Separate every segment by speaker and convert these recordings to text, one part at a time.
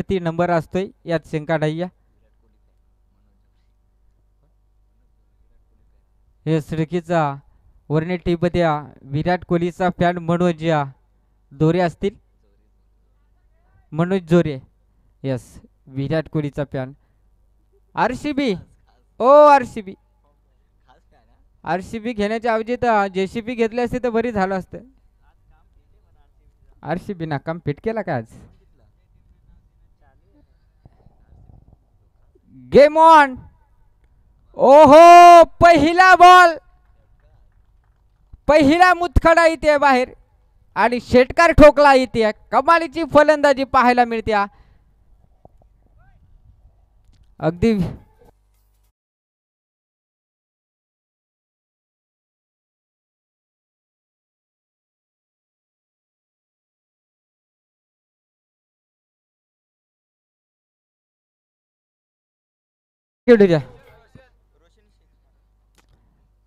Speaker 1: वरती नंबर असतोय यात शंका नाही. हे सडकीचा वरने टीपत्या विराट कोहलीचा फॅन मनोज दोरे असतील. मनोज जोरे. यस, विराट कोहलीचा फॅन. आरसीबी. ओ आरसीबी. आरसीबी घेण्याच्या ऐवजी तर जेसीबी घेतले असते तर बरी झालं असतं. आरसीबी ना काम फिट केला का आज. Game on. ओहो, पहिला बॉल. पहिला मुतखडा इथे बाहेर आणि षटकार ठोकला इथे. कमालीची फलंदाजी पाहायला मिळते. अगदी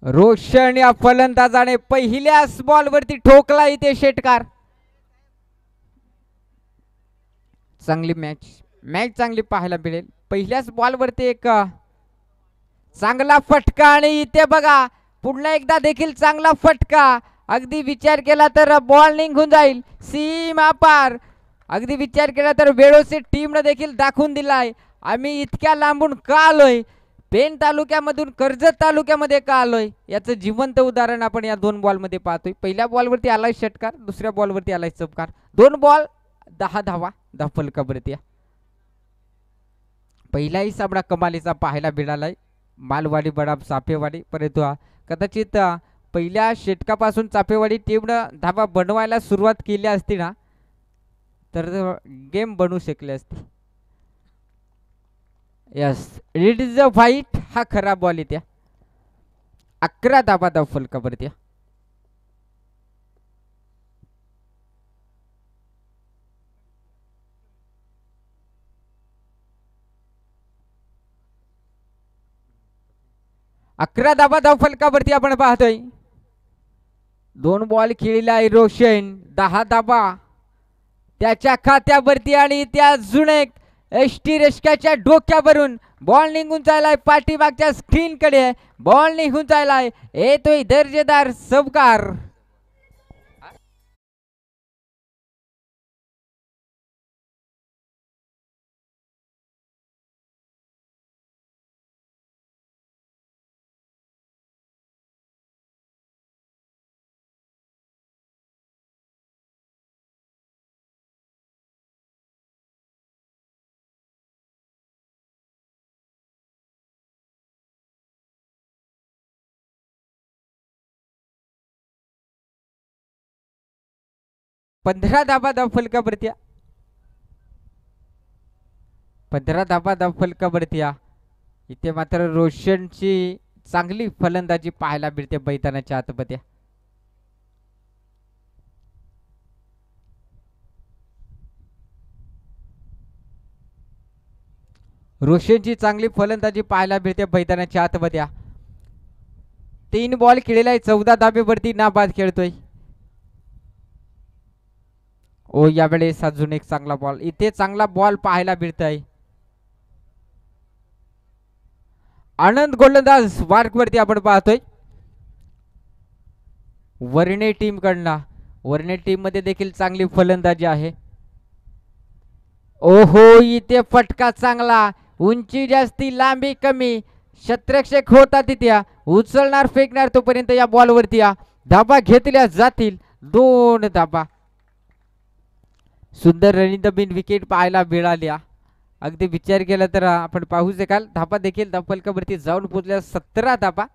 Speaker 1: रोशन या फलंदाजाने पहिल्याच बॉल वरती ठोकला इथे षटकार. चांगली मॅच मॅच चांगली पाहायला मिळेल. पहिल्याच बॉल वरती एक चांगला फटका आणि इथे बघा पुन्हा एकदा देखील चांगला फटका. अगदी विचार केला तर बॉल निघून जाईल सीमा पार. अगदी विचार केला तर वेळोसे टीमने देखील दाखवून दिलाय आम्ही इतक्या लांबून का आलोय. पेन तालुक्यामधून कर्जत तालुक्यामध्ये का आलोय याचं जिवंत उदाहरण आपण या दोन बॉल मध्ये पाहतोय. पहिल्या बॉलवरती आलाय षटकार, दुसऱ्या बॉलवरती आलाय चमकार. 2 बॉल 10 धावा 10 फलकावरती. पहिलाही सामना कमालीचा पाहायला मिळालाय. मालवाडी बनाम चापेवाडी. परंतु कदाचित पहिल्या षटकापासून चापेवाडी टीमनं धावा बनवायला सुरुवात केली असती ना तर गेम बनवू शकले असते. Yes, it is a fight. हा खरा बॉल येत्या. 11 धावा 10 फलकावरती. 11 धावा 10 फलकावरती आपण पाहतोय. 2 बॉल खेळलेला आहे रोशन. 10 धावा त्याच्या खात्यावरती आणि त्या अजून एक एसटी रेषकाच्या डोक्यावरून बॉल निघून जायलाय पाठीमागच्या स्क्रीन कडे. बॉल निघून जायलाय. येतोय दर्जेदार चमकार. पंधरा धाबा 10 फलकावरती. 15 धाबा 10 फलकावरती. इथे मात्र रोशनची चांगली फलंदाजी पाहायला मिळते मैदानाच्या आतमध्ये. रोशनची चांगली फलंदाजी पाहायला मिळते मैदानाच्या आतमध्ये. 3 बॉल खेळलेला आहे. 14 धाबेवरती नाबाद खेळतोय. ओ यावेळेस अजून एक चांगला बॉल. इथे चांगला बॉल पाहायला मिळतोय. आनंद गोलंदाज मार्कवरती आपण पाहतोय. वर्णे टीम कडनं. वर्णे टीम मध्ये देखील चांगली फलंदाजी आहे. ओहो, इथे फटका चांगला. उंची जास्ती लांबी कमी. क्षेत्ररक्षक होता तिथे उचलणार फेकणार तोपर्यंत या बॉलवरती धाबा घेतल्या जातील. 2 धाबा. सुंदर रणिंदबिन विकेट पाहायला मिळाल्या. अगदी विचार केला तर आपण पाहू शकाल धाबा देखील फलकावरती जाऊन पोहोचल्या. 17 धाबा.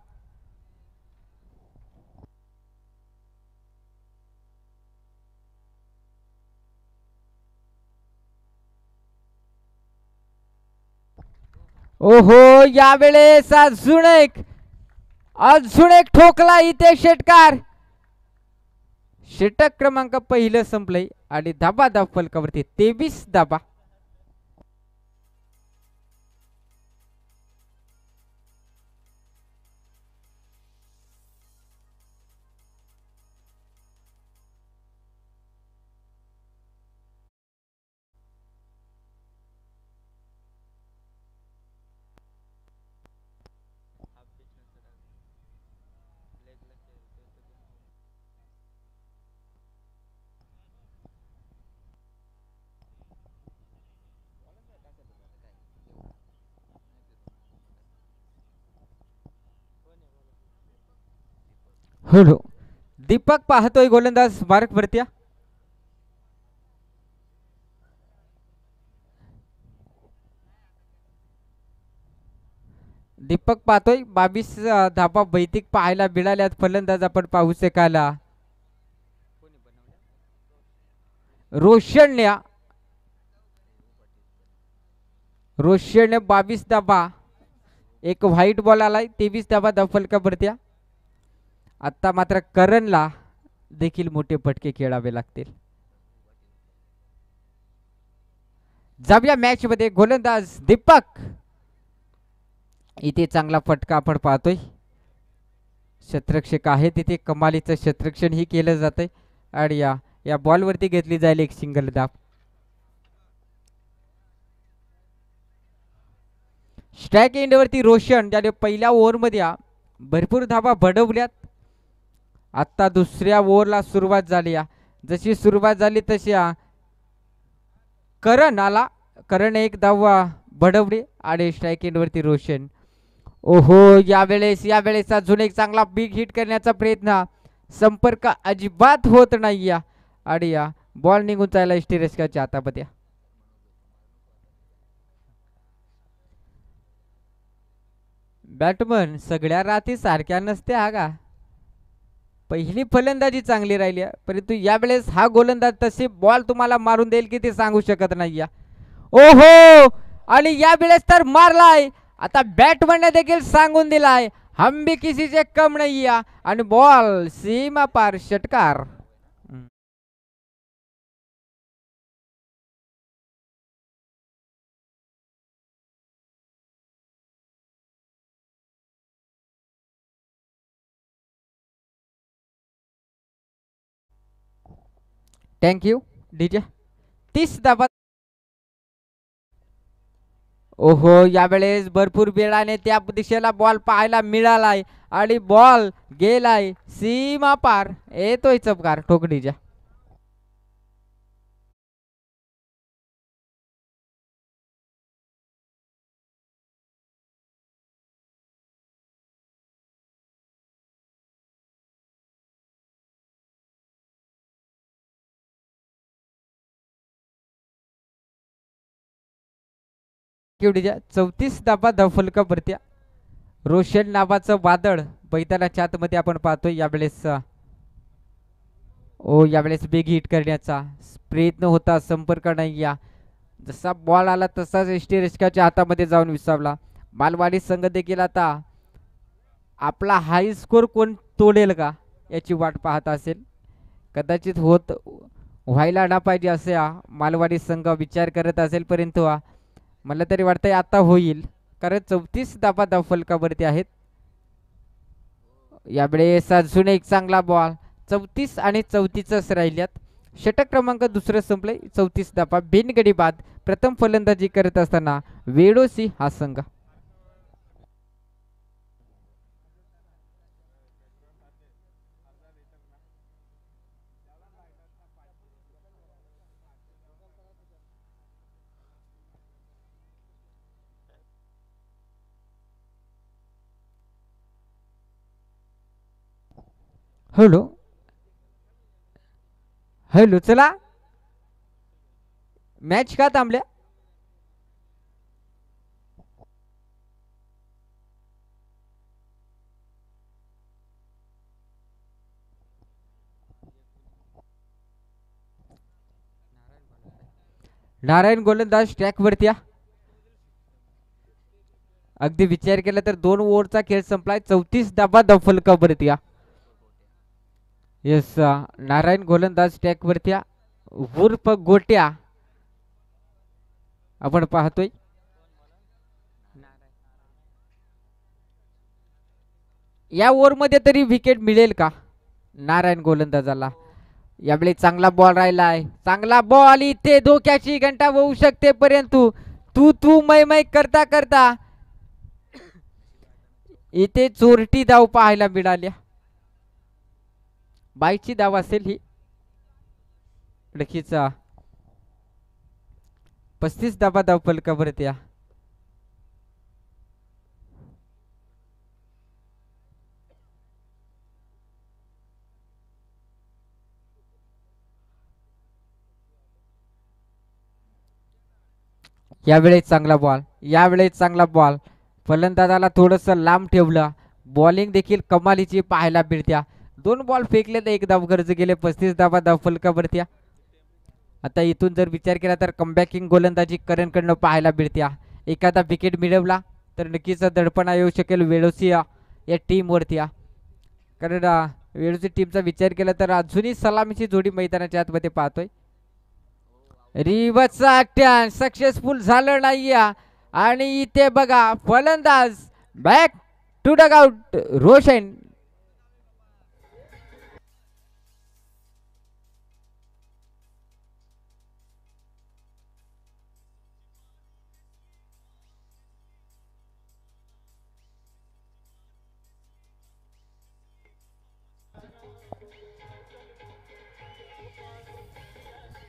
Speaker 1: ओहो, यावेळेस अजून एक ठोकला इथे षटकार. षटक क्रमांक पहिलं संपलंय आणि धाबा 10 फलकावरती 23 धाबा. हो दीपक पाहतोय गोलंदाज मार्क वरती. दीपक पाहतोय 22 धाबा बैतिक पाहायला मिळाल्यात. फलंदाज आपण पाहू शकाला रोशन्या. रोशन्य 22 धाबा. एक व्हाईट बॉल आलाय 23 धाबा फलकावरती. आता मात्र करणला देखील मोठे फटके खेळावे लागतील. जाऊया मॅच मध्ये. गोलंदाज दीपक. इथे चांगला फटका आपण पाहतोय. क्षेत्ररक्षक आहे तिथे कमालीचं क्षेत्ररक्षण ही केलं जातंय आणि या बॉलवरती घेतली जाईल एक सिंगल धाव. स्ट्राईक एंडवरती रोशन ज्याने पहिल्या ओव्हरमध्ये भरपूर धावा बडवल्यात. आता दुसऱ्या ओव्हरला सुरुवात झाली. जशी सुरुवात झाली तशी करण आला. करण एक धाव बडवली आणि स्ट्राईक एंडवरती रोशन. ओहो यावेळेस अजून एक चांगला बिग हिट करण्याचा प्रयत्न. संपर्क अजिबात होत नाही आणि बॉल निघून जायला इष्टिरेस्काच्या हातामध्ये. बॅटमन सगळ्या रात्री सारख्या नसते हा का. पहिली फलंदाजी चांगली राहिली परंतु यावेळेस हा गोलंदाज तसे बॉल तुम्हाला मारून देईल की ते सांगू शकत नाही. ओहो आणि यावेळेस तर मारलाय. आता बॅटमनने देखील सांगून दिलाय हम भी किसी से कम नहीं आणि बॉल सीमा पार षटकार. Thank you DJ. 30 धावा. ओहो यावेळेस भरपूर वेळाने त्या दिशेला बॉल पाहायला मिळालाय आणि बॉल गेलाय सीमा पार. येतोय चपकार ठोकडीच्या. डीजे 34 धाबा फलकावरती. रोशन नावाचं वादळ मैदानाच्या आतमध्ये आपण पाहतोय. यावेळेस बिग हिट करण्याचा प्रयत्न होता. संपर्क नाही. जसा बॉल आला तसाच इष्टिरेस्काच्या हातामध्ये जाऊन विसावला. मालवाडी संघ देखील आता आपला हाय स्कोर कोण तोडेल का याची वाट पाहत असेल. कदाचित व्हायला ना पाहिजे असे मालवाडी संघ विचार करत असेल परंतु मला तरी वाटतंय आता होईल कारण 34 धाबा फलकावरती आहेत. यावेळेस अजून एक चांगला बॉल. 34 आणि 34च राहिल्यात. षटक क्रमांक दुसरं संपलंय. 34 धाबा बिनगडी बाद. प्रथम फलंदाजी करत असताना वेडोसी हा संघ. हॅलो हॅलो चला मॅच का थांबल्या. नारायण गोलंदाज ट्रॅक वरती. अगदी विचार केला तर 2 ओव्हरचा खेळ संपलाय. 34 धाबा फलकावरती. येस नारायण गोलंदाज ट्रॅक वरती उर्फ गोट्या आपण पाहतोय. या ओव्हर मध्ये तरी विकेट मिळेल का नारायण गोलंदाजाला. यावेळी चांगला बॉल राहिलाय. चांगला बॉल. इथे धोक्याची घंटा होऊ शकते परंतु तू मै करता करता इथे चोरटी धाव पाहायला मिळाल्या. बाईची धाव असेल ही. नक्कीच 35 धाव फलकावरती. यावेळेस चांगला बॉल, यावेळेस चांगला बॉल. फलंदाजाला थोडंसं लांब ठेवलं. बॉलिंग देखील कमालीची पाहायला मिळत्या. 2 बॉल फेकले तर 1 धाव गरज गेले. 35 धावा धाव फलकावरती. आता इथून जर विचार केला तर कमबॅकिंग गोलंदाजी करणकडनं पाहायला मिळत्या. एखादा विकेट मिळवला तर नक्कीच दडपण येऊ शकेल वेळोसी या टीमवरती. कारण वेळोसी टीमचा विचार केला तर अजूनही सलामीची जोडी मैदानाच्या आतमध्ये पाहतोय. रिवर्सचा अटॅक सक्सेसफुल झालं नाही आणि इथे बघा फलंदाज back to dugout Roshan.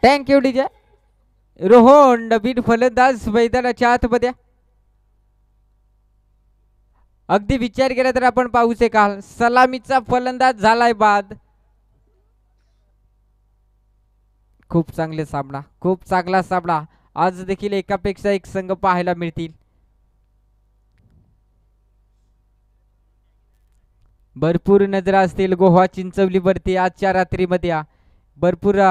Speaker 1: Thank you DJ. Rohan नवीन फलंदाज मैदानाच्या आतमध्ये. अगदी विचार केला तर आपण पाहू शकाल सलामीचा फलंदाज झालाय बाद. खूप चांगले सामना, खूप चांगला सामना. आज देखील एकापेक्षा एक संघ पाहायला मिळतील. भरपूर नजरा असतील गोवा चिंचवलीवरती आजच्या रात्रीमध्ये. भरपूर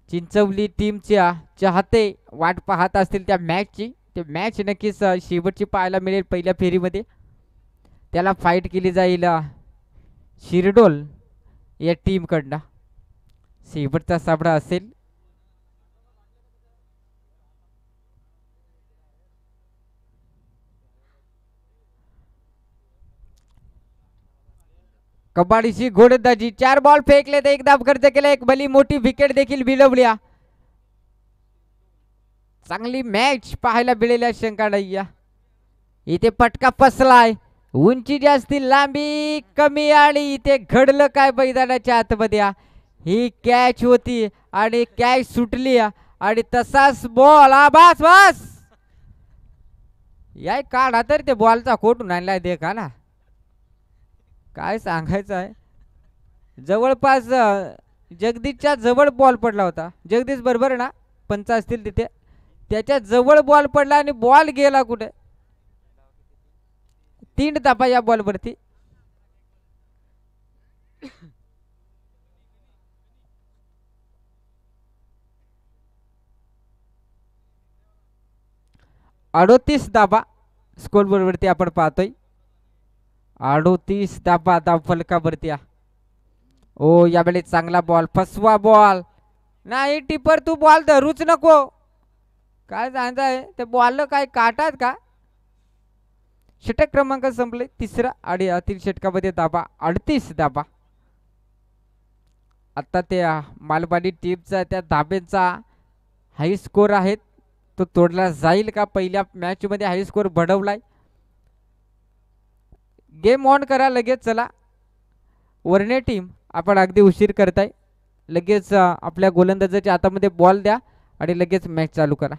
Speaker 1: चिंचवली टीमच्या चाहते वाट पाहत असतील त्या मॅचची. ते मॅच नक्कीच शेवटची पाहायला मिळेल पहिल्या फेरीमध्ये. त्याला फाईट केली जाईल शिरडोल या टीमकडनं. शेवटचा सामना असेल. कबाडीची गोलंदाजी 4 बॉल फेकले तर 1 धाव खर्च केला. एक भली मोठी विकेट देखील मिळवली. चांगली मॅच पाहायला मिळेल शंका नाही. इथे पटका फसलाय. उंची जास्ती लांबी कमी आणि इथे घडलं काय मैदानाच्या आतमध्ये. ही कॅच होती आणि कॅच सुटली आणि तसाच बॉल बस बस या काढा तर ते बॉलचा कोटून आणलाय देखा ना. काय सांगायचं आहे. जवळपास जगदीशच्या जवळ बॉल पडला होता. जगदीश बरोबर ना पंच असतील तिथे. त्याच्या जवळ बॉल पडला आणि बॉल गेला कुठे. 3 धावा या बॉलवरती. अडोतीस धावा स्कोर बोर्डवरती आपण पाहतोय. 38 धावा धाव फलकावरती. ओ यावेळी चांगला बॉल फसवा बॉल नाही. टिपर तू बॉल धरूच नको. काय सांगताय ते बॉल काय काटात का. षटक क्रमांक संपले. तिसरा आणि 3 षटकामध्ये धावा 38 धावा. आता ते मालवाडी टीमचा त्या धाब्यांचा हाय स्कोर आहेत तो तोडला जाईल का. पहिल्या मॅच मध्ये हाय स्कोर बढ़वलाय. गेम ऑन करा लगेच. चला वरणे टीम आपण अगदी उशीर करताय. लगेच आपल्या गोलंदाजाच्या हातामध्ये बॉल द्या आणि लगेच मॅच चालू करा.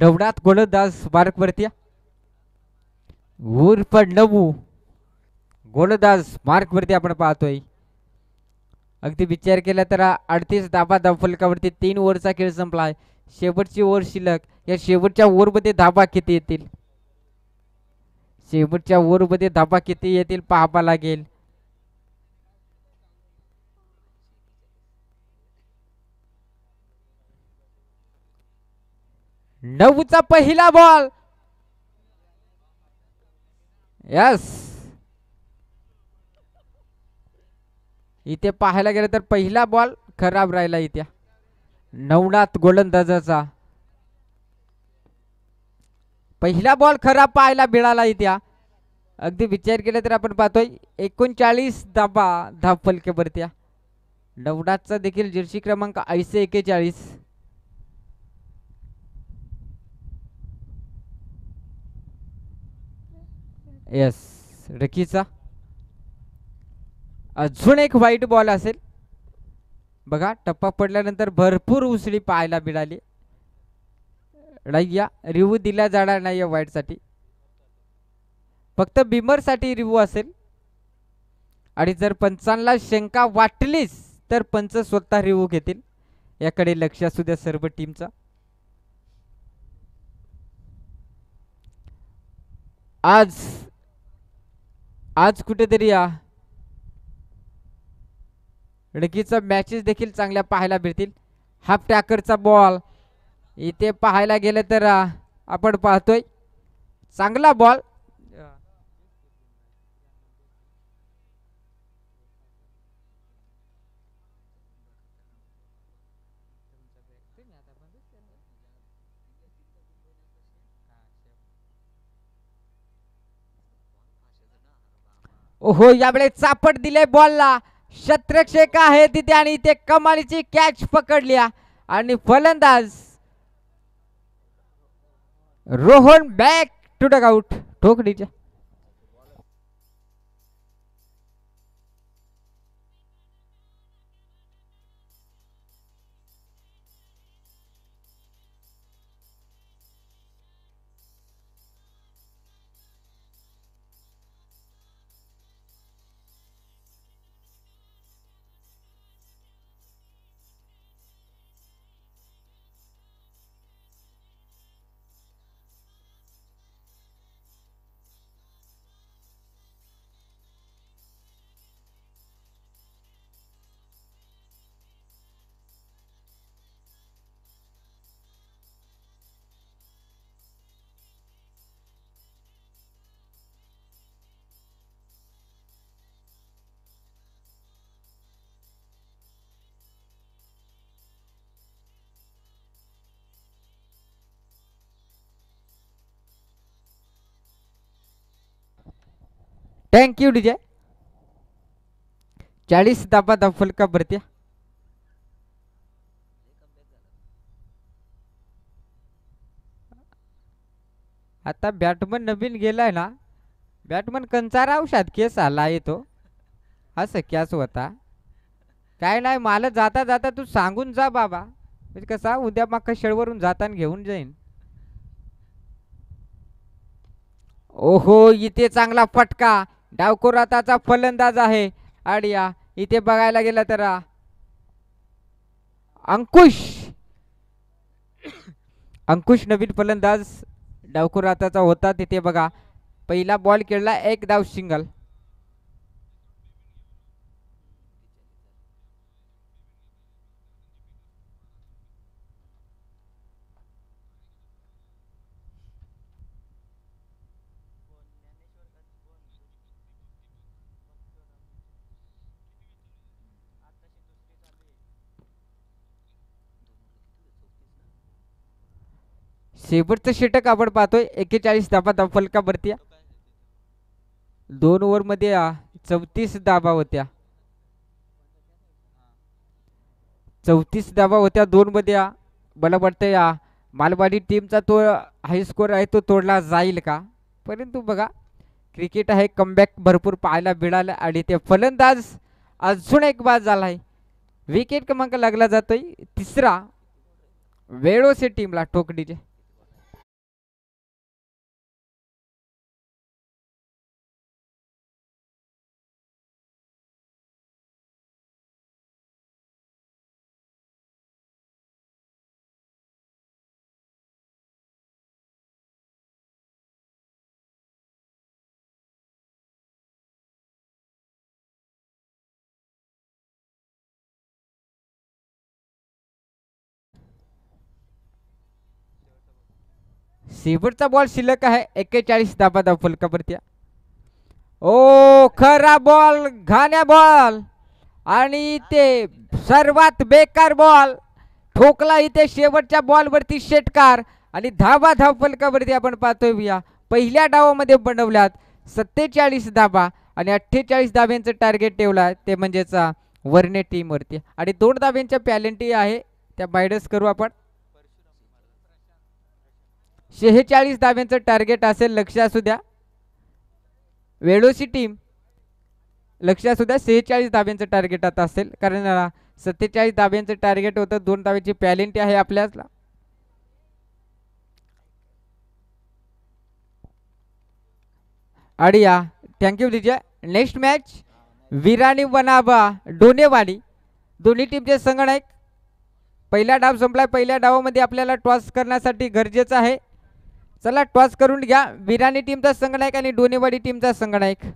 Speaker 1: डवडात गोलंदाज मार्कवरती. उर्फ नवू गोलंदाज मार्कवरती आपण पाहतोय. अगदी विचार केला तर 38 धावा धाव फलकावरती. 3 ओव्हरचा खेळ संपलाय. शेवटची ओव्हर शिल्लक. या शेवटच्या ओव्हरमध्ये धावा किती येतील. शेवटच्या ओव्हरमध्ये धावा किती येतील पाहावा लागेल. नवूचा पहिला बॉल. यस इथे पाहायला गेलं तर पहिला बॉल खराब राहिला इथे नवनाथ गोलंदाजाचा. पहिला बॉल खराब पाहायला मिळाला इथे. अगदी विचार केला तर आपण पाहतोय 39 धावा धाव फलकावरती. नवनाथचा देखील जर्सी क्रमांक 41. यस रकीचा अजून एक व्हाईट बॉल असेल बघा. टप्पा पडल्यानंतर भरपूर उसळी पाहायला मिळाली. या रिव्ह्यू दिला जाणार नाही व्हाईट साठी, फक्त बिमर साठी रिव्ह्यू असेल. आणि जर पंचांना शंका वाटलीच तर पंच स्वतः रिव्ह्यू घेतील. याकडे लक्ष असू द्या सर्व टीमचा. आज आज कुठेतरी या लकीचा मॅचेस देखील चांगल्या पाहायला मिळतील. हाफ टॅकरचा बॉल इथे पाहायला गेलं तर आपण पाहतोय चांगला बॉल. ओहो यावेळेस चापट दिले बॉलला. शत्रक्षक आहे तिथे आणि इथे कमालीची कॅच पकडली आणि फलंदाज Rohan back to dugout ठोकडीच्या. Thank you DJ. 40 धाबा फलका भरत्या. आता बॅटमन नवीन गेलाय ना, बॅटमन कंचारा औषध केस आला येतो असं कॅस होता. काय नाही मला जाता जाता तू सांगून जा बाबा, म्हणजे कसा उद्या मग शेळवरून जाताना घेऊन जाईन. ओहो इथे चांगला फटका. डावखोराताचा फलंदाज आहे आणि इथे बघायला गेलं तर अंकुश अंकुश नवीन फलंदाज डावखोराताचा होता. तिथे बघा पहिला बॉल खेळला, एक धाव सिंगल. शेवटचं षटक आपण पाहतोय. 41 धाबा फलका भरत्या. 2 ओव्हर मध्ये 34 धाबा होत्या. 34 धाबा होत्या 2 मध्ये. मला वाटतं मालवाडी टीमचा तो हाय स्कोर आहे तो तोडला जाईल का, परंतु बघा क्रिकेट आहे, कमबॅक भरपूर पाहायला मिळालं आणि ते फलंदाज अजून एक बाद झालाय. विकेट क्रमांक लागला जातोय तिसरा वेळोसे टीमला ठोकडीचे. शेवटचा बॉल शिल्लक आहे. 41 धाबा फलकावरती. ओ खरा बॉल, घाण्या बॉल आणि ते सर्वात बेकार बॉल ठोकला इथे शेवटच्या बॉल वरती षटकार आणि धाबा धाव फलकावरती आपण पाहतोय. या पहिल्या डावामध्ये बनवल्यात 47 धाबा आणि 48 धाब्यांचं टार्गेट ठेवला ते म्हणजेच वर्णे टीम वरती आणि 2 धाब्यांच्या पॅलेंटी आहे त्या बायडस करू आपण. 46 धाब्यांचं टार्गेट असेल, लक्ष असू द्या. वेळोसी टीम लक्ष असू द्या 46 धाब्यांचं टार्गेट आता असेल, कारण 47 धाब्यांचं टार्गेट होतं. 2 धाब्याची पॅलेंटी आहे आपल्याला. अडिया थँक्यू विजय. नेक्स्ट मॅच विराणी वनाबा डोनेवाडी दोन्ही टीमचे संगणक. पहिला डाव संपलाय. पहिल्या डावामध्ये आपल्याला टॉस करण्यासाठी गरजेचं आहे. चला टॉस करून घ्या. विराणी टीमचा संगणक आणि डोनेवाडी टीमचा संगणक.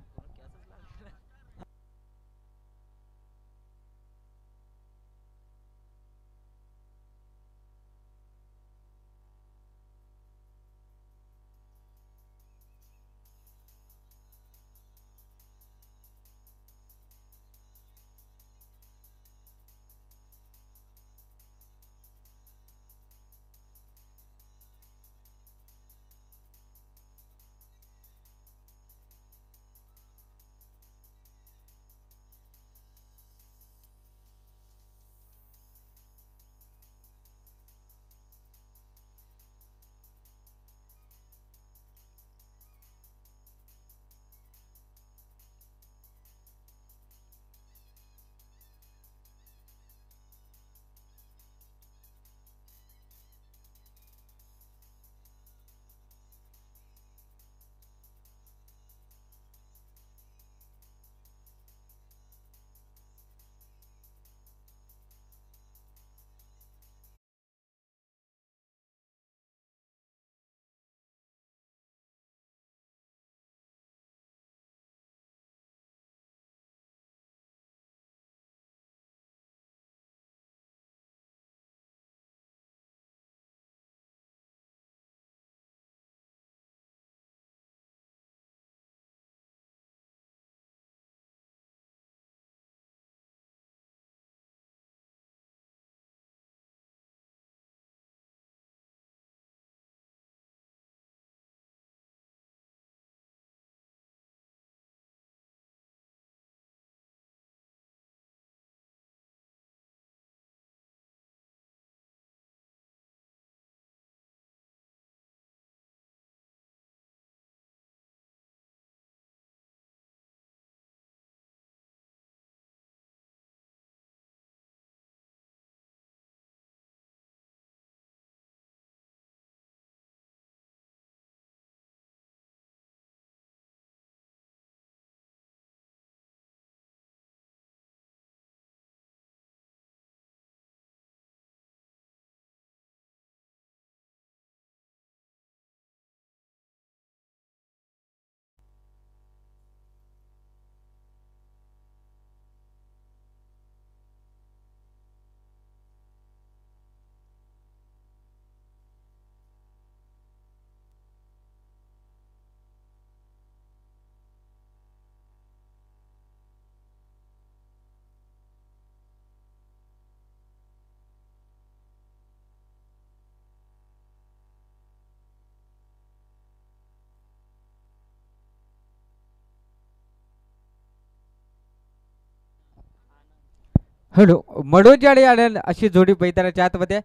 Speaker 1: हॅलो मडोज आणि आनंद अशी जोडी मैदानाच्या आतमध्ये.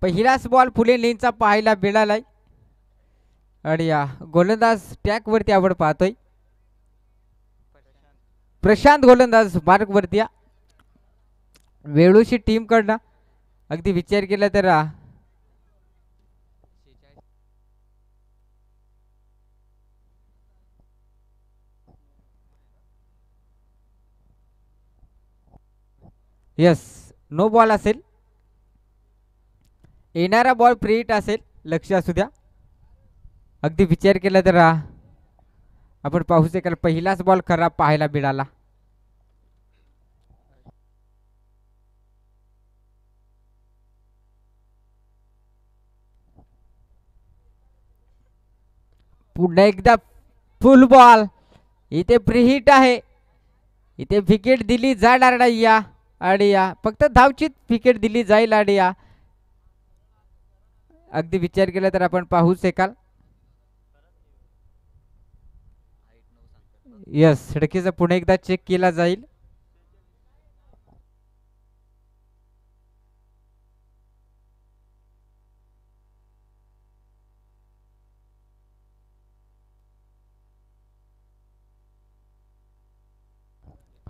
Speaker 1: पहिलाच बॉल फुले लेनचा पाहायला मिळालाय. आणि गोलंदाज टॅक वरती आपण पाहतोय. प्रशांत गोलंदाज मार्क वरती. वेळूशी टीम कडनं अगदी विचार केला तर यस नो बॉल असेल. येणारा बॉल फ्री हिट असेल. लक्ष असू द्या. अगदी विचार केला तर आपण पाहू शकाल पहिलाच बॉल खराब पाहायला मिळाला. पुन्हा एकदा फुल बॉल. इथे फ्री हिट आहे. इथे विकेट दिली जाणार नाही या. आणि फक्त धावचीत विकेट दिली जाईल. आणि अगदी विचार केला तर आपण पाहू शकाल. यस खिडकीचा पुन्हा एकदा चेक केला जाईल.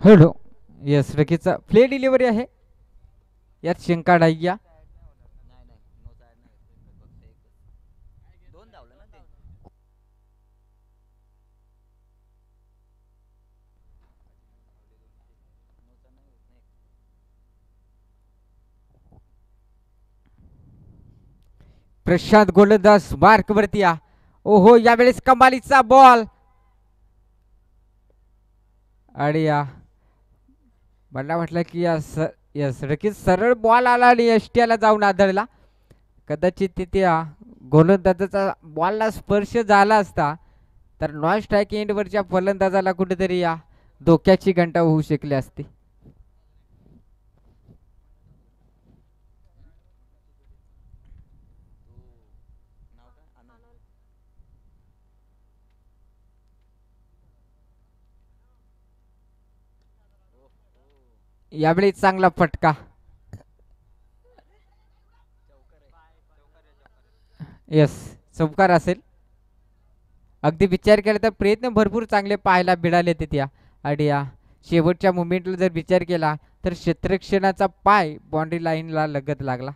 Speaker 1: हॅलो. येस, रकीचा प्ले डिलिव्हरी आहे, यात शंका नाही या. प्रशांत गोलंदाज मार्क वरती या. ओहो, यावेळेस कमालीचा बॉल. आणि या मला वाटलं की यस रकीत सरळ बॉल आला आणि एसटीला जाऊन आदळला. कदाचित तिथे गोलंदाजाचा बॉलला स्पर्श झाला असता तर नॉन स्ट्राईक एंडवरच्या फलंदाजाला कुठेतरी या धोक्याची घंटा होऊ शकली असती. यावेळी चांगला फटका. येस, चौकार असेल. अगदी विचार केला तर प्रयत्न भरपूर चांगले पाहायला मिळाले तिथे. आणि या शेवटच्या मुमेंटला जर विचार केला तर क्षेत्ररक्षणाचा पाय बाउंड्री लाईनला लगत लागला.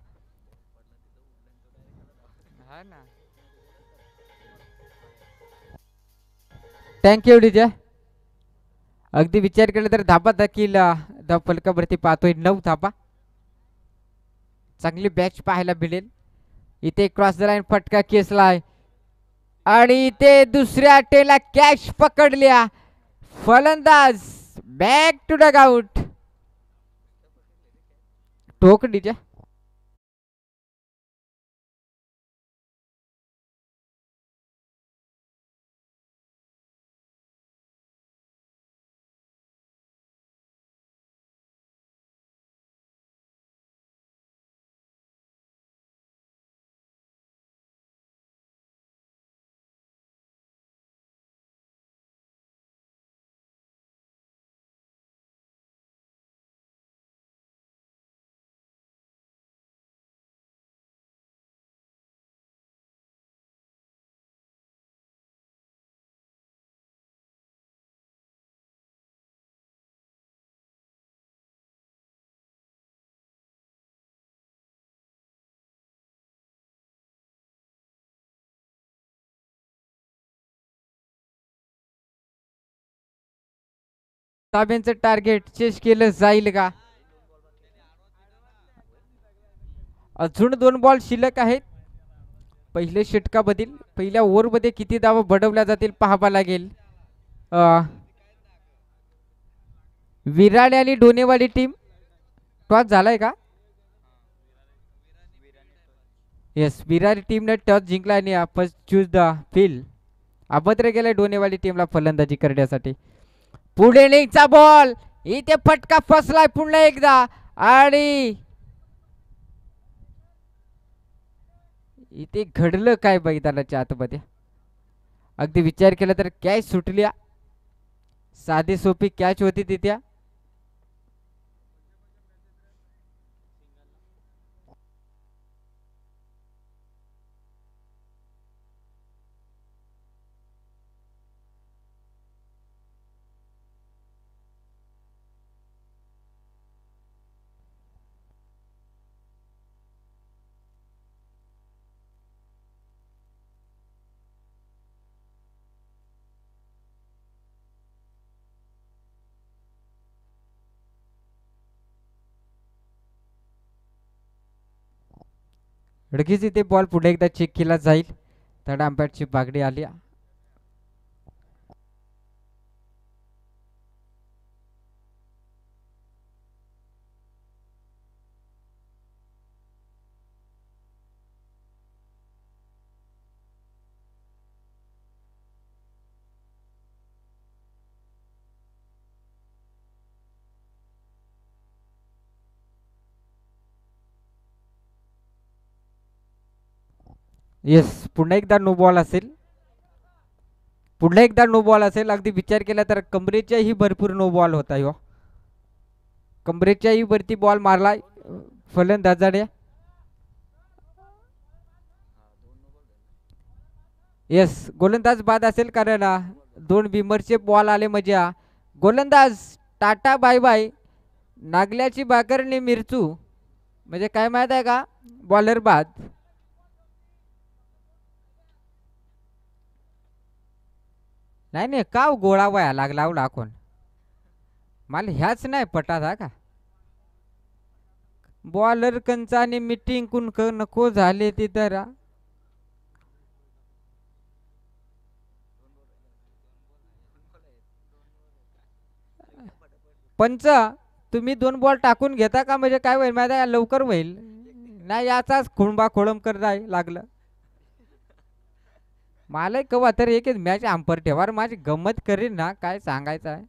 Speaker 1: Thank you DJ. अगदी विचार केला तर धापा देखील धाव फलकावरती पाहतोय 9 धापा. चांगली बॅच पाहायला मिळेल. इथे क्रॉस द लाईन फटका केसलाय आणि इथे दुसऱ्या टेला कॅच पकडल्या. फलंदाज बॅक टू डग आउट. टोक डीजे. ताब्यांचं टार्गेट चेस केलं जाईल का? अजून 2 बॉल शिल्लक आहेत. पहिले षटकामधील पहिल्या ओव्हरमध्ये किती धावा बडवल्या जातील पाहावा लागेल. विराट आणि डोनेवाली टीम टॉस झालाय का? येस, विराट टीमने टॉस जिंकला आणि फर्स्ट चूज द फील्ड. अभद्र गेलाय डोनेवाली टीमला फलंदाजी करण्यासाठी. पुढे निघचा बॉल. इथे फटका फसलाय पुन्हा एकदा. आणि इथे घडलं काय मैदानाच्या आतमध्ये? अगदी विचार केला तर कॅच सुटल्या. साधी सोपी कॅच होती तिथे. लगेच इथे बॉल पुढे एकदा चेक केला जाईल. तडा अंपायरची बागडी आली. येस, पुन्हा एकदा नो बॉल असेल. पुन्हा एकदा नो बॉल असेल. अगदी विचार केला तर कमरेच्याही भरपूर नो बॉल होता. हो, कमरेच्याही वरती बॉल मारलाय फलंदाजाने. येस, गोलंदाज बाद असेल कारण 2 बिमरचे बॉल आले. म्हणजे गोलंदाज टाटा बाय बाय, नागल्याची बाकरणी मिरचू. म्हणजे काय माहित आहे का, बॉलर बाद. नाही नाही का गोळा वया लागला लाखून, मला ह्याच नाही पटात हा का. बॉलर कंचाने मीटिंग कुण नको झाले ती तर. पंच तुम्ही 2 बॉल टाकून घेता का, म्हणजे काय होईल माहिती आहे, लवकर होईल. नाही याचाच खुळबा खोळंब करताय लागलं. मला कवा तर एक मॅच अंपर ठेवा, माझी गंमत करीन ना, काय सांगायचं आहे.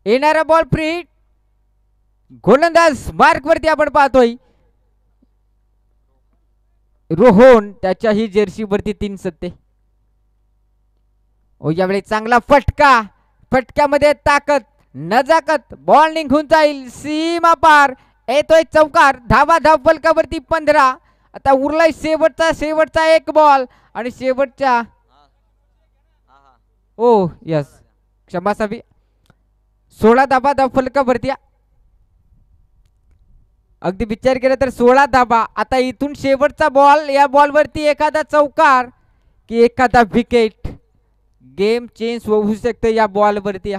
Speaker 1: येणारा बॉल फ्री, गोलंदाज मार्क वरती आपण पाहतोय. रोहन त्याच्याही जर्सी वरती 3 सत्ते. ओ यावेळी चांगला फटका, फटक्यामध्ये ताकद, नजाकत, बॉल निघून जाईल सीमा पार. येतोय चौकार, धावा धाव फलकावरती 15. आता उरलाय शेवटचा एक बॉल आणि शेवटच्या, ओ यस क्षमा सावी, 16 धावा धाव फलकावरती. अगदी विचार केला तर 16 धावा. आता इथून शेवटचा बॉल, या बॉल वरती एखादा चौकार की एखादा विकेट, गेम चेंज होऊ शकते या बॉल वरती.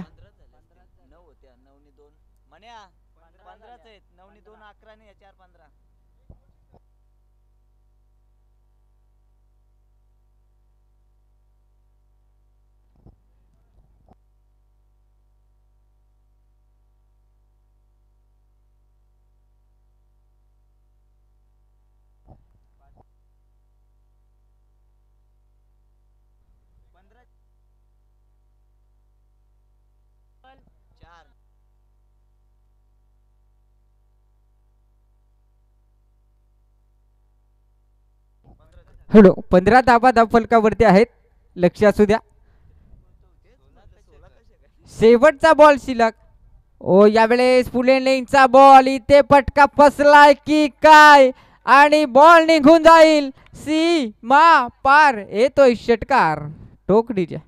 Speaker 1: हॅलो, 15 धावा धाव फलकावरती आहेत, लक्ष असू द्या. शेवटचा बॉल शिल्लक. ओ यावेळेस पुढे लेनचा बॉल, इथे फटका फसलाय की काय, आणि बॉल निघून जाईल सीमा पार. येतोय षटकार टोकडीच्या.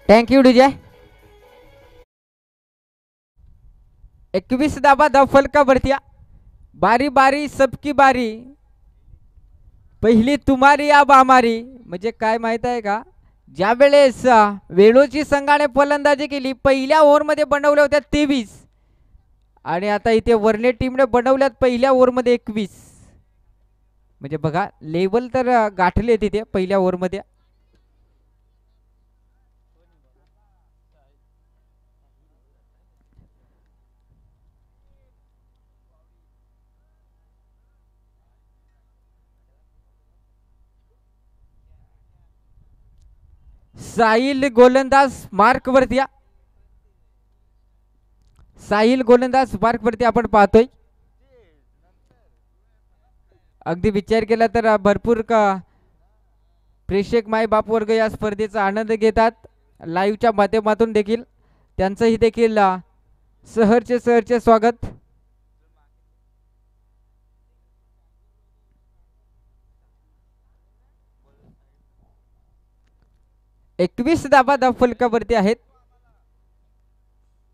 Speaker 1: Thank you DJ. 21 धावा धाव फलकावरती. बारी बारी सबकी बारी, पहिली तुम्हारी अब हमारी. म्हणजे काय माहित आहे का, ज्या वेळेस वेळोची संघाने फलंदाजी केली, पहिल्या ओव्हरमध्ये बनवल्या होत्या 23, आणि आता इथे वर्णे टीमने बनवल्यात पहिल्या ओव्हरमध्ये 21. म्हणजे बघा लेवल तर गाठले तिथे पहिल्या ओव्हरमध्ये. साहिल गोलंदाज मार्क वरती, साहिल गोलंदाज मार्क वरती आपण पाहतोय. अगदी विचार केला तर भरपूर का प्रेक्षक माय बाप वर्ग या स्पर्धेचा आनंद घेतात. लाईव्हच्या माध्यमातून देखील त्यांचंही देखील सहर्षे स्वागत. एकवीस धावा धाव फलकावरती आहेत,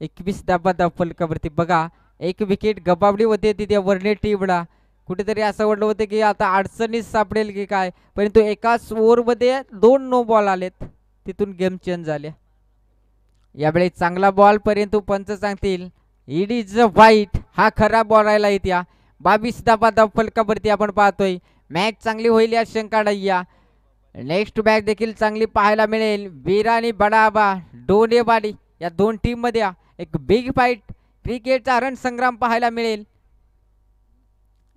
Speaker 1: 21 धावा धाव फलकावरती. बघा एक विकेट गबावली होते तिथे वर्णे टीमला. कुठेतरी असं वाटलं होतं की आता अडचणीत सापडेल की काय, परंतु एकाच ओव्हरमध्ये 2 नो बॉल आलेत, तिथून गेम चेंज झाले. यावेळी चांगला बॉल, परंतु पंच सांगतील इट इज अ वाईट, हा खरा बॉल राहिला इथे. 22 धावा धाव फलकावरती आपण पाहतोय. मॅच चांगली होईल या शंका नाही. नेक्स्ट मॅच देखील चांगली पाहायला मिळेल. वीर आणि बडाबा डोनेवाडी या दोन टीम मध्ये एक बिग फाईट क्रिकेटचा रणसंग्राम पाहायला मिळेल.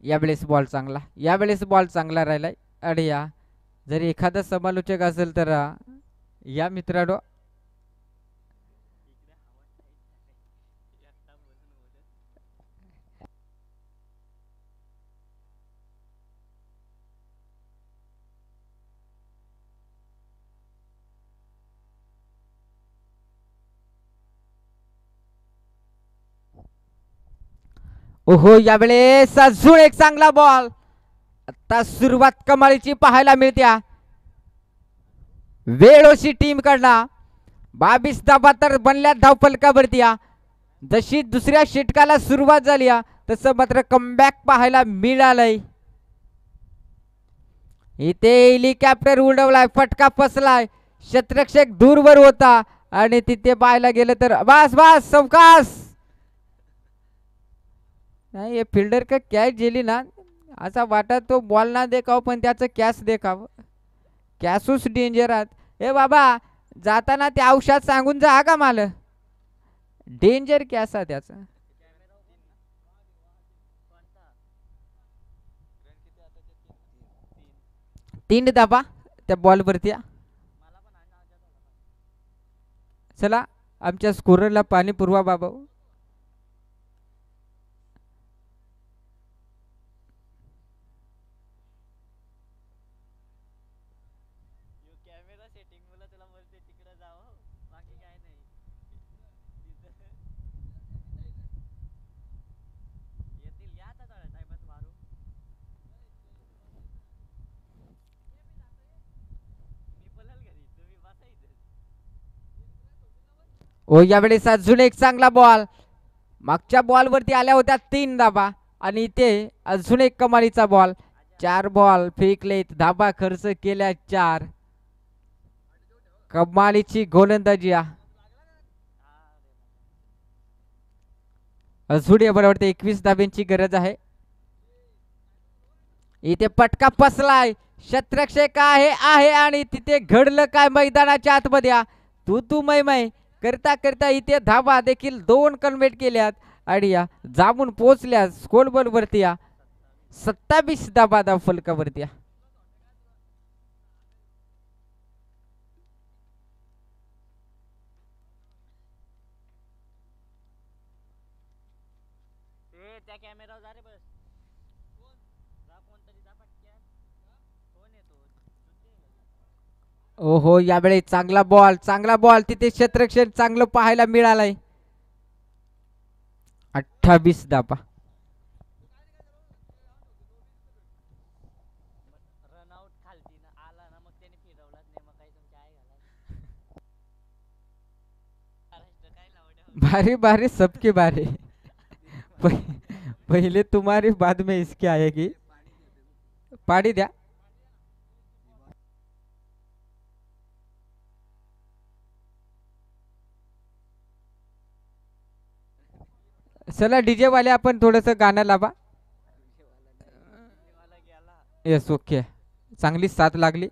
Speaker 1: यावेळेस बॉल चांगला, यावेळेस बॉल चांगला राहिलाय. आणि या जर एखादा समालोचक असेल तर या मित्रांनो. ओहो, यावेळेस अजून एक चांगला बॉल. आता सुरुवात कमालीची पाहायला मिळत्या वेळोशी टीम कडला. 22 धाबा तर बनल्या धावफलकावरती. जशी दुसऱ्या षटकाला सुरुवात झाली तसं मात्र कमबॅक पाहायला मिळालंय. इथे हेलिकॉप्टर उडवलाय, फटका फसलाय, क्षेत्ररक्षक दूरवर होता आणि तिथे पाहायला गेलं तर बस बस सावकाश. नाही, हे फिल्डर का कॅच गेली ना, असा वाटत तो बॉल ना देखाव पण त्याचं कॅच देखाव. कॅसूस डेंजर आहात. हे बाबा, जाताना ते औषध सांगून जा का मला. डेंजर कॅस आहे त्याचा. 3 धाबा त्या बॉलवरती. चला आमच्या स्कोररला पाणी पुरवा बाबा. ओ, यावेळेस अजून एक चांगला बॉल. मागच्या बॉलवरती आल्या होत्या 3 धाबा आणि इथे अजून एक कमालीचा बॉल. 4 बॉल फेकलेत, धाबा खर्च केल्या 4. कमालीची गोलंदाजी. अजून या बरोबर 21 धाब्यांची गरज आहे. इथे पटका फसलाय, क्षेत्ररक्षक आहे आहे आणि तिथे घडलं काय मैदानाच्या आतमध्ये. तू मै करता करता इथे धाबा देखील 2 कन्व्हर्ट केल्यात आणि या जामून पोहोचल्या स्कोर बॉल वरती. 27 धाबा धाव फलकावरती. ओहो, यावेळी चांगला बॉल, चांगला बॉल. तिथे क्षेत्ररक्षण चांगलं पाहायला मिळालंय. 28 धाबा. भारी भारी सबकी बारी. पहिले तुम्हारी बाद में इसकी आएगी. पाडी द्या. चला डीजे वाले आपण थोडस गाणं लावा. Yes, okay. चांगली साथ लागली.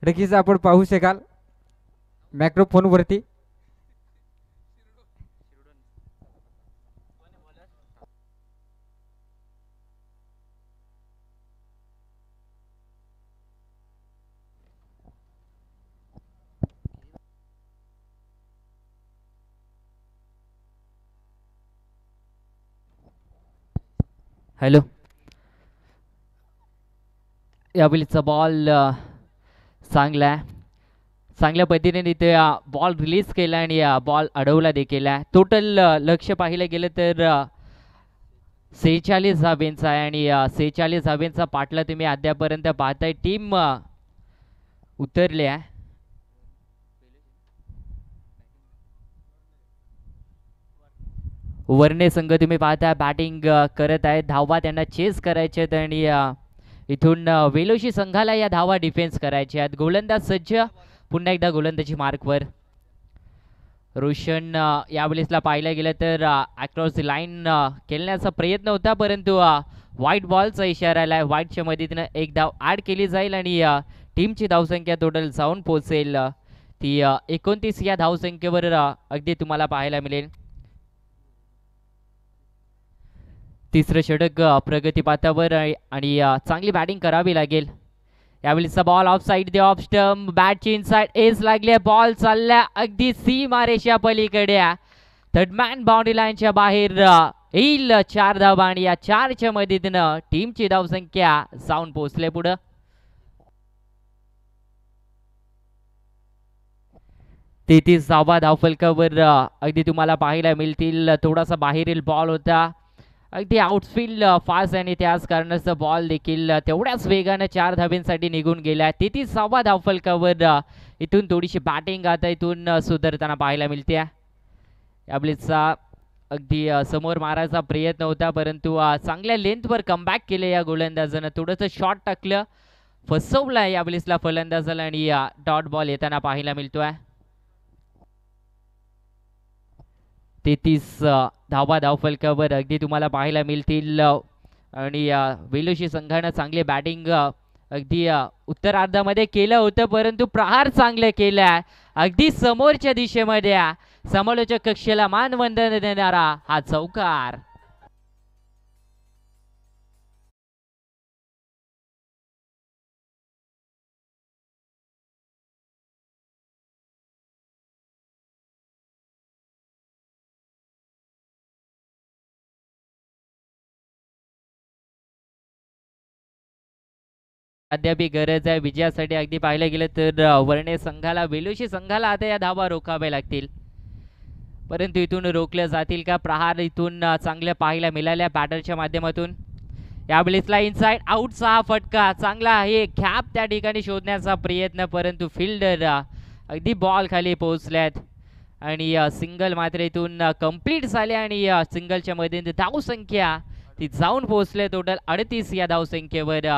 Speaker 1: नक्कीच आपण पाहू शकाल मायक्रोफोन वरती.
Speaker 2: हॅलो. यावेळीचा बॉल चांगला चांगल्या पद्धतीने इथे बॉल रिलीज केला आणि बॉल अडवला देखील आहे. टोटल लक्ष पाहिलं गेलं तर 46 धाब्यांचा आहे आणि 46 धाब्यांचा पाठला तुम्ही अद्यापर्यंत पाहताय. टीम उतरली आहे. वर्णे संघ तुम्ही पाहता बॅटिंग करत आहे. धावा त्यांना चेस करायचे आहेत आणि इथून वेलोशी संघाला या धावा डिफेन्स करायचे आहेत. गोलंदाज सज्ज, पुन्हा एकदा गोलंदाजी मार्कवर. रोशन यावेळेसला पाहायला गेलं तर अक्रॉस द लाईन खेळण्याचा प्रयत्न होता, परंतु व्हाईट बॉलचा इशारा आला. व्हाईटच्या मदतीनं एक धाव ॲड केली जाईल आणि टीमची धावसंख्या टोटल जाऊन पोहोचेल ती 29 या धावसंख्येवर अगदी तुम्हाला पाहायला मिळेल. तिसरं षटक प्रगतीपाथावर आणि चांगली बॅटिंग करावी लागेल. यावेळीचा ball off side the off stump, बॅटची इनसाइड एज लागले, बॉल चालल्या अगदी सीमारेषा पलीकडे. थर्डमॅन बाउंड्री लाईनच्या बाहेर येईल 4 धावा आणि या 4च्या मदतीनं टीमची धावसंख्या जाऊन पोहोचले पुढं. तेहतीस धावा धावफलकावर अगदी तुम्हाला पाहायला मिळतील. थोडासा बाहेरील बॉल होता, अगदी आउटफील्ड फास्ट आणि त्याच कारणाचा बॉल देखील तेवढ्याच वेगानं 4 धाब्यांसाठी निघून गेला. 33 धावफलकावर इथून थोडीशी बॅटिंग आता इथून सुधारताना पाहायला मिळते. यावेळेचा अगदी समोर मारायचा प्रयत्न होता, परंतु चांगल्या लेंथवर कमबॅक केले या गोलंदाजानं. थोडंसं शॉट टाकलं, फसवलं यावेळेसला फलंदाजाला आणि डॉट बॉल येताना पाहायला मिळतोय. 33 धावा धावफलकावर अगदी तुम्हाला पाहायला मिळतील आणि वेलोशी संघानं चांगले बॅटिंग अगदी उत्तरार्धामध्ये केलं होतं, परंतु प्रहार चांगले केला अगदी समोरच्या दिशेमध्ये. समालोचक कक्षेला मानवंदन देणारा हा चौकार. अद्याप गरज आहे विजयासाठी. अगदी पाहायला गेलं तर वर्णे संघाला, वेलोशी संघाला आता या धावा रोखाव्या लागतील, परंतु इथून रोखल्या जातील का? प्रहार इथून चांगल्या पाहायला मिळाल्या बॅटरच्या माध्यमातून. यावेळेसला इनसाइड आउटचा हा फटका चांगला आहे. कॅप त्या ठिकाणी शोधण्याचा प्रयत्न, परंतु फिल्डर अगदी बॉल खाली पोहोचल्यात आणि सिंगल मात्र इथून कंप्लीट झाले आणि सिंगलच्या मध्ये धावसंख्या ती जाऊन पोहोचले टोटल 38 या धावसंख्येवर.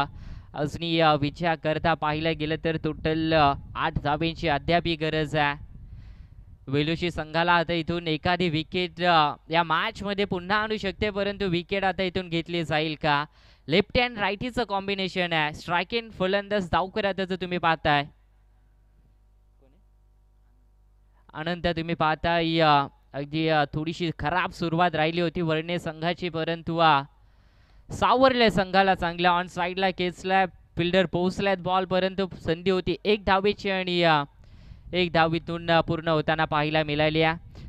Speaker 2: अजून विचार करता पाहिलं गेलं तर टोटल 8 धाब्यांची अद्याप गरज आहे. वेलोशी संघाला आता इथून एखादी विकेट या मॅच मध्ये पुन्हा आणू शकते, परंतु विकेट आता इथून घेतली जाईल का? लेफ्ट हँड राईटीचं कॉम्बिनेशन आहे. स्ट्राईक इन फलंदाज धावकर आता तुम्ही पाहताय. अनंत तुम्ही पाहताय अगदी थोडीशी खराब सुरुवात राहिली होती वर्णे संघाची, परंतु सावरले संघाला चांगला. ऑन साईडला केसला फिल्डर पोहोचल्यात बॉल, परंतु संधी होती एक धावेची आणि एक धाव इथून पूर्ण होताना पाहायला मिळाली.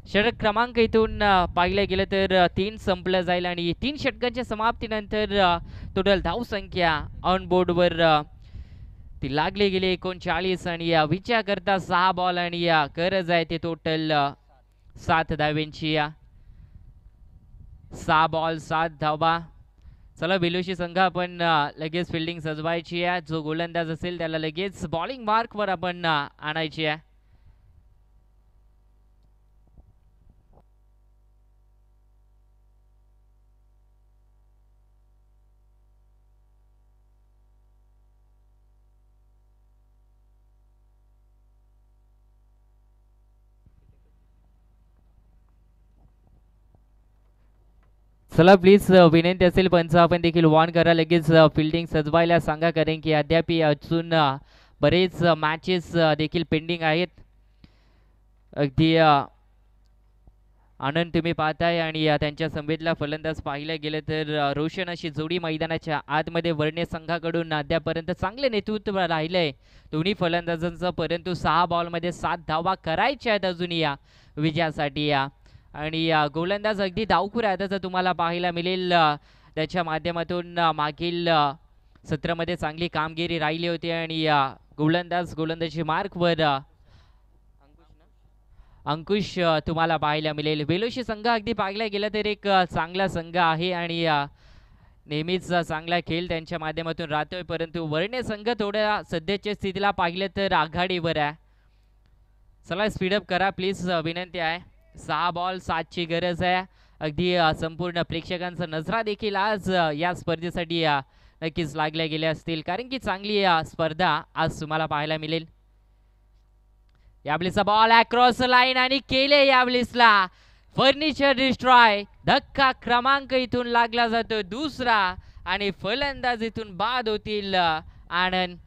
Speaker 2: षटक क्रमांक इथून पाहिलं गेलं तर 3 संपलं जाईल आणि 3 षटकांच्या समाप्तीनंतर टोटल धावसंख्या ऑन बोर्डवर ती लागली गेली 39 आणि विचार करता 6 बॉल आणि गरज आहे ते टोटल 7 धाव्यांची. 6 बॉल 7 धावा. चला वेलोशी संघ आपण लगेच फिल्डिंग सजवायची आहे. जो गोलंदाज असेल त्याला लगेच बॉलिंग मार्कवर आपण आणायची आहे. चला प्लीज विनंती असेल पंच आपण देखील वॉर्न करा, लगेच फिल्डिंग सजवायला सांगा, कारण की अद्याप अजून बरेच मॅचेस देखील पेंडिंग आहेत. अगदी आनंद तुम्ही पाहताय आणि त्यांच्या संवेदला फलंदाज पाहिलं गेलं तर रोशन अशी जोडी मैदानाच्या आतमध्ये वर्णे संघाकडून अद्यापर्यंत चांगले नेतृत्व राहिलंय दोन्ही फलंदाजांचं, परंतु 6 बॉलमध्ये 7 धावा करायच्या आहेत अजून या विजयासाठी. आणि गोलंदाज अगदी धावखुर आहे जर तुम्हाला पाहायला मिळेल. त्याच्या माध्यमातून मागील सत्रामध्ये चांगली कामगिरी राहिली होती आणि गोलंदाजी मार्कवर अंकुश तुम्हाला पाहायला मिळेल. बेलोशी संघ अगदी पाहिला गेला तर एक चांगला संघ आहे आणि नेहमीच चांगला खेळ त्यांच्या माध्यमातून राहतोय, परंतु वर्णे संघ थोड्या सध्याच्या स्थितीला पाहिलं तर आघाडीवर आहे. चला स्पीडअप करा प्लीज, विनंती आहे. 6 बॉल 7ची गरज आहे. अगदी संपूर्ण प्रेक्षकांचा नजरा देखील आज या स्पर्धेसाठी नक्कीच लागल्या गेल्या असतील, कारण की चांगली स्पर्धा आज तुम्हाला पाहायला मिळेल. यावेळीचा बॉल अक्रॉस लाईन आणि केले यावेळीसला फर्निचर डिस्ट्रॉय. धक्का क्रमांक इथून लागला जातो दुसरा आणि फलंदाज इथून बाद होतील आनंद.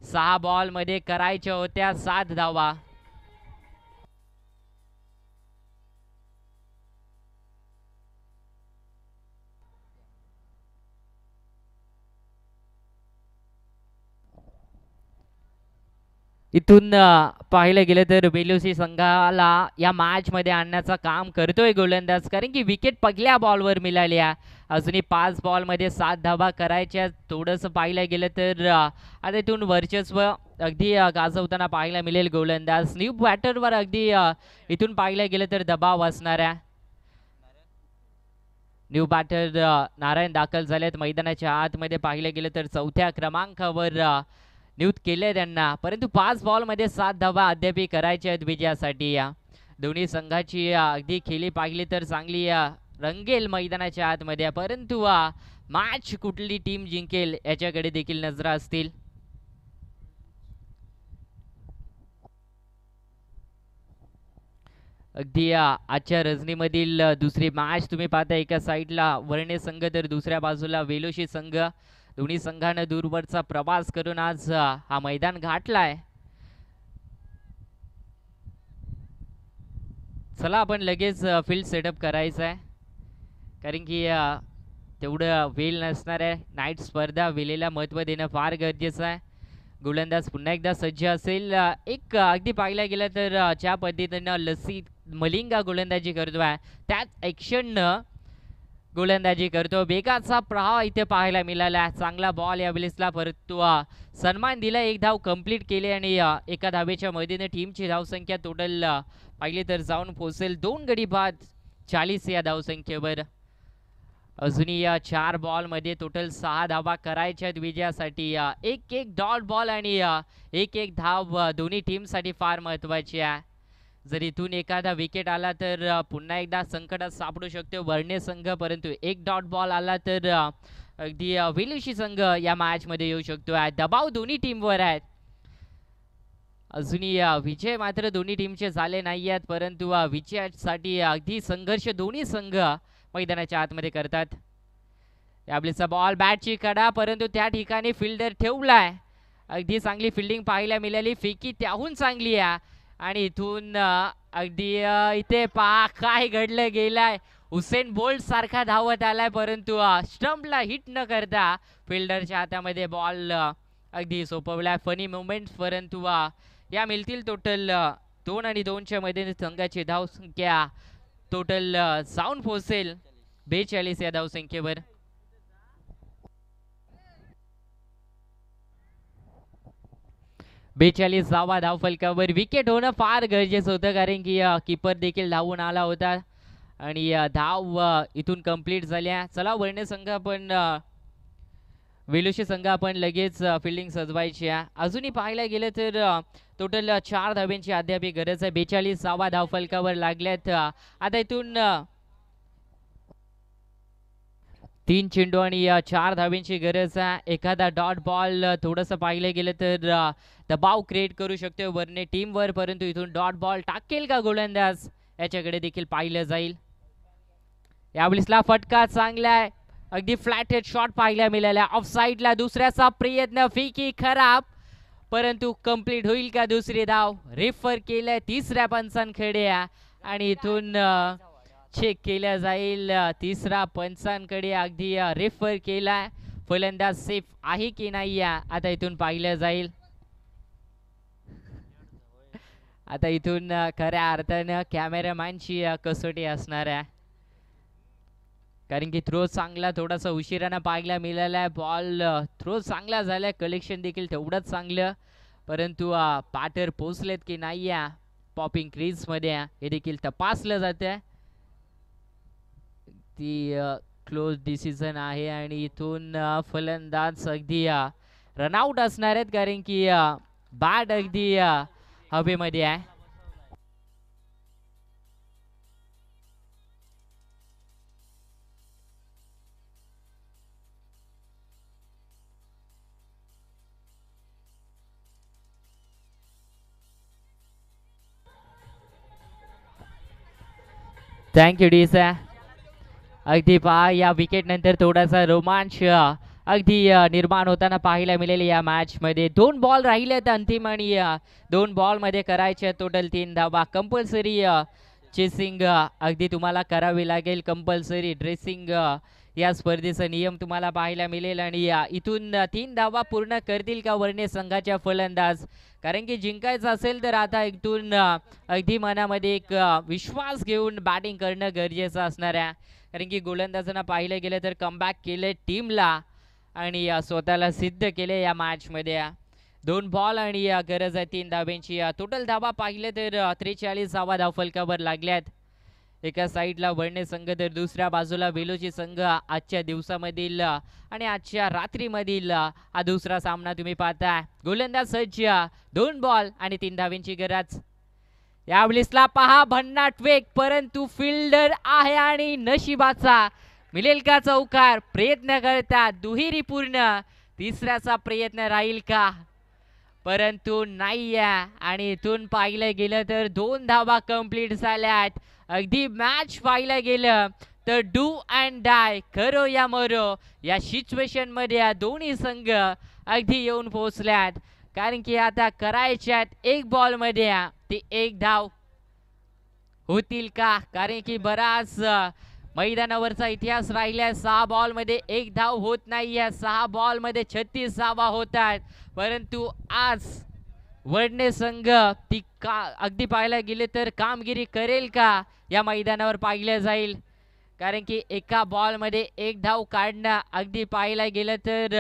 Speaker 2: 6 बॉल मध्ये करायच्या होत्या 7 धावा. इथून पाहिलं गेलं तर बेलुसी संघाला या मॅच मध्ये आणण्याचं काम करतोय गोलंदाज, कारण की विकेट पहिल्या बॉलवर मिळाल्या. अजूनही 5 बॉल मध्ये 7 धावा करायच्या. थोडंसं पाहिलं गेलं तर आता इथून वर्चस्व अगदी गाजवताना पाहायला मिळेल गोलंदाज. न्यू बॅटरवर अगदी इथून पाहिलं गेलं तर दबाव असणाऱ्या न्यू बॅटर नारायण दाखल झालेत मैदानाच्या आतमध्ये. पाहिलं गेलं तर 4थ्या क्रमांकावर नियुक्त केले त्यांना, परंतु 5 बॉल मध्ये 7 धावा अद्याप करायच्या आहेत विजयासाठी. या दोन्ही संघाची अगदी खेळी पाहिली तर चांगली रंगेल मैदानाच्या आतमध्ये, परंतु मॅच कुठली टीम जिंकेल याच्याकडे देखील नजरा असतील. अगदी आजच्या रजनीमधील दुसरी मॅच तुम्ही पाहता. एका साईडला वर्णे संघ तर दुसऱ्या बाजूला वेलोशी संघ. दोन्ही संघाने दूरवरचा प्रवास करून आज हा मैदान गाठलाय. चला आपण लगेच फील्ड सेटअप करायचं आहे, कारण की तेवढं वेळ नसणार आहे. नाईट स्पर्धा वेळेला महत्त्व देणं फार गरजेचं आहे. गोलंदाज पुन्हा एकदा सज्ज असेल. एक अगदी पाहायला गेलं तर ज्या पद्धतीनं लसी मलिंगा गोलंदाजी करतोय त्याच ॲक्शननं गोलंदाजी करतो. बेगाचा प्रवाह इथे पाहायला मिळाला. चांगला बॉल या वेळेसला, परंतु सन्मान दिला. 1 धाव कंप्लीट केली आणि एका धावेच्या मदतीने टीमची धावसंख्या टोटल पाहिली तर जाऊन पोहोचेल 2 गडी बाद 40 या धावसंख्येवर. अजूनही 4 बॉल मध्ये टोटल 6 धावा करायच्या विजयासाठी. 1-1 डॉट बॉल आणि 1-1 धाव दोन्ही टीमसाठी फार महत्वाची आहे. जर इथून एखादा विकेट आला तर पुन्हा एकदा संकटात सापडू शकतो वर्णे संघ, परंतु 1 डॉट बॉल आला तर अगदी वेलुशी संघ या मॅच मध्ये येऊ शकतो. दबाव दोन्ही टीमवर आहेत. अजूनही विजय मात्र दोन्ही टीमचे झाले नाही आहेत, परंतु विजयासाठी अगदी संघर्ष दोन्ही संघ मैदानाच्या आतमध्ये करतात. यावेळीचा बॉल बॅटची कडा, परंतु त्या ठिकाणी फिल्डर ठेवलाय. अगदी चांगली फिल्डिंग पाहायला मिळाली. फेकी त्याहून चांगली आहे आणि इथून अगदी इथे पहा काय घडलं गेलंय. हुसेन बोल्ट सारखा धावत आलाय, परंतु स्टंपला हिट न करता फिल्डरच्या हातामध्ये बॉल अगदी सोपवलाय. फनी मुवमेंट, परंतु या मिळतील टोटल 2 आणि 2च्या मध्ये संघाची धावसंख्या टोटल जाऊन पोहोचेल 42 या धावसंख्येवर. धावा धावफलकावर. विकेट होणं फार गरजेचं होतं, कारण की कीपर देखील धावून आला होता आणि धाव इथून कंप्लीट झाल्या. चला वर्णे संघ पण वेलुशी संघ आपण लगेच फिल्डिंग सजवायची आहे. अजूनही पाहायला गेलं तर टोटल 4 धाव्यांची अद्याप गरज आहे. 42 धावफलकावर लागल्यात. आता इथून 3 चेंडू आणि 4 धाव्यांची गरज आहे. एखादा डॉट बॉल थोडंसं पाहिलं गेलं तर दबाव क्रिएट करू शकतो वर्णे टीमवर, परंतु इथून डॉट बॉल टाकेल का गोलंदाज याच्याकडे देखील पाहिलं जाईल. यावेळीसला फटका चांगला आहे. अगदी फ्लॅट हेड शॉट पाहायला मिळाला. ऑफ साईडला दुसऱ्याचा प्रयत्न, फेकी खराब, परंतु कंप्लीट होईल का दुसरी धाव. रेफर केलंय तिसऱ्या पंचांकडे आणि इथून चेक केल्या जाईल. तिसरा पंचांकडे अगदी रेफर केलाय. फलंदाज सेफ आहे की नाही आता इथून पाहिलं जाईल. आता इथून खऱ्या अर्थानं कॅमेरामॅनची कसोटी असणार आहे. कारण की थ्रो चांगला थोडासा उशिरानं पाहायला मिळाला. बॉल थ्रो चांगला झाला, कलेक्शन देखील तेवढंच चांगलं, परंतु पाटर पोचलेत की नाही या पॉपिंग क्रीजमध्ये हे देखील तपासलं जातं. ती क्लोज डिसिजन आहे आणि इथून फलंदाज अगदी रनआउट असणार आहेत, कारण की बॅट अगदी हवेमध्ये आहे. थँक्यू डीसा. अगदी पहा या विकेट नंतर थोडासा रोमांच अगदी निर्माण होताना पाहायला मिळेल या मॅच मध्ये. 2 बॉल राहिलेत अंतिम आणि 2 बॉल मध्ये करायचे टोटल 3 धावा. कंपल्सरी चेसिंग अगदी तुम्हाला करावी लागेल. कंपल्सरी ड्रेसिंग या स्पर्धेचा नियम तुम्हाला पाहायला मिळेल आणि इथून 3 धावा पूर्ण करतील का वर्णे संघाच्या फलंदाज, कारण की जिंकायचं असेल तर आता इथून अगदी मनामध्ये एक विश्वास घेऊन बॅटिंग करणं गरजेचं असणार आहे. कारण की गोलंदाजांना पाहिलं गेलं तर कमबॅक केले टीमला आणि स्वतःला सिद्ध केले या मॅचमध्ये. 2 बॉल आणि गरज आहे 3 धाब्यांची. टोटल धावा पाहिले तर 43 धावा धावफलकावर लागल्यात. एका साईडला वर्णे संघ तर दुसऱ्या बाजूला वेलोची संघ. आजच्या दिवसामधील आणि आजच्या रात्रीमधील हा दुसरा सामना तुम्ही पाहताय. गोलंदाज सज्ज, 2 बॉल आणि 3 धाब्यांची गरज. यावेळेसला पहा भन्नाट वेग, परंतु फिल्डर आहे आणि नशिबाचा मिळेल का चौकार. प्रयत्न करतात दुहेरी पूर्ण, तिसऱ्याचा प्रयत्न राहील का, परंतु नाही आहे. आणि इथून पाहिलं गेलं तर 2 धावा कंप्लीट झाल्यात. अगदी मॅच पाहिलं गेलं तर डू अँड डाय, करो या मरो या सिच्युएशन मध्ये दोन्ही संघ अगदी येऊन पोहोचल्यात. कारण की आता करायच्यात 1 बॉल मध्ये ते 1 धाव होतील का, कारण की बराच मैदानावरचा इतिहास राहिला. 6 बॉल मध्ये 1 धाव होत नाहीये, 6 बॉल मध्ये 36 धावा होतात. परंतु आज वर्णे संघ ती अगदी पाहायला गेले तर कामगिरी करेल का या मैदानावर पाहिलं जाईल. कारण की एका बॉल मध्ये 1 धाव काढणं अगदी पाहायला गेलं तर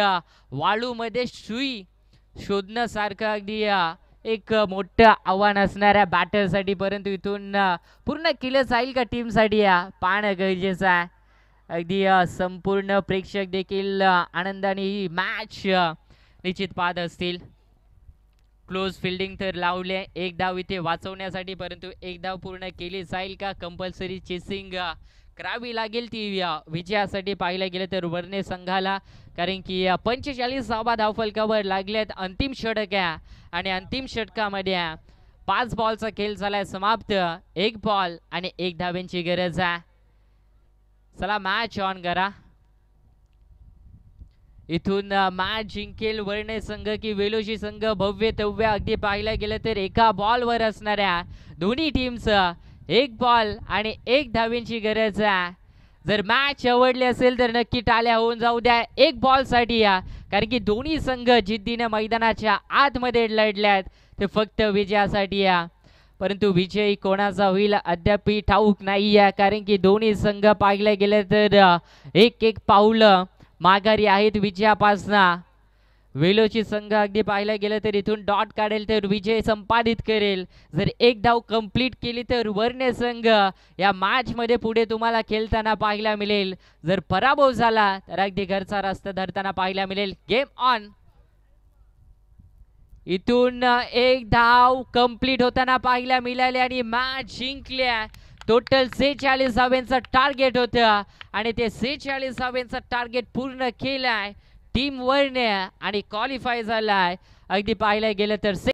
Speaker 2: वाळूमध्ये सुई शोधणं सारखं अगदी एक मोठं आव्हान असणाऱ्या बॅटरसाठी. परंतु इथून पूर्ण केलं जाईल का टीमसाठी पाहणं गरजेचं आहे. अगदी संपूर्ण प्रेक्षक देखील आनंदाने ही मॅच निश्चित पाहत असतील. क्लोज फिल्डिंग तर लावले 1 धाव इथे वाचवण्यासाठी, परंतु 1 धाव पूर्ण केली जाईल का. कंपल्सरी चेसिंग करावी लागेल ती विजयासाठी पाहायला गेलं तर वर्णे संघाला, कारण की 45 धावा धावफलकावर लागल्यात. अंतिम षटक आहे आणि अंतिम षटकामध्ये 5 बॉलचा खेळ झालाय समाप्त. 1 बॉल आणि 1 धाव्यांची गरज आहे. चला मॅच ऑन करा. इथून मॅच जिंकेल वर्णे संघ की वेलोशी संघ. भव्य तव्य अगदी पाहायला गेलं तर एका बॉलवर असणाऱ्या दोन्ही टीम्स 1 बॉल आणि 1 धाव्यांची गरज आहे. जर मॅच आवडली असेल तर नक्की टाळ्या होऊन जाऊ द्या 1 बॉल साठी कारण की दोन्ही संघ जिद्दीने मैदानाच्या आतमध्ये लढल्यात ते फक्त विजयासाठी परंतु विजयी कोणाचा होईल अद्याप ठाऊक नाही आहे. कारण की दोन्ही संघ पाहिलं गेलं तर एक पाऊल माघारी आहेत विजयापासना. वेलोची संघ अगदी पाहायला गेलं तर इथून डॉट काढेल तर विजय संपादित करेल. जर 1 धाव कंप्लीट केली तर वर्णे संघ या मॅच मध्ये पुढे तुम्हाला खेळताना पाहायला मिळेल. जर पराभव झाला तर अगदी घरचा रस्ता धरताना पाहायला मिळेल. Game on. इथून 1 धाव कंप्लीट होताना पाहायला मिळाले आणि मॅच जिंकल्या. टोटल 46 धाव्यांचा टार्गेट होतं आणि ते 46 धाव्यांचा टार्गेट पूर्ण केलाय टीम वर्णे आणि क्वालिफाय झालाय. अगदी पाहायला गेलं तर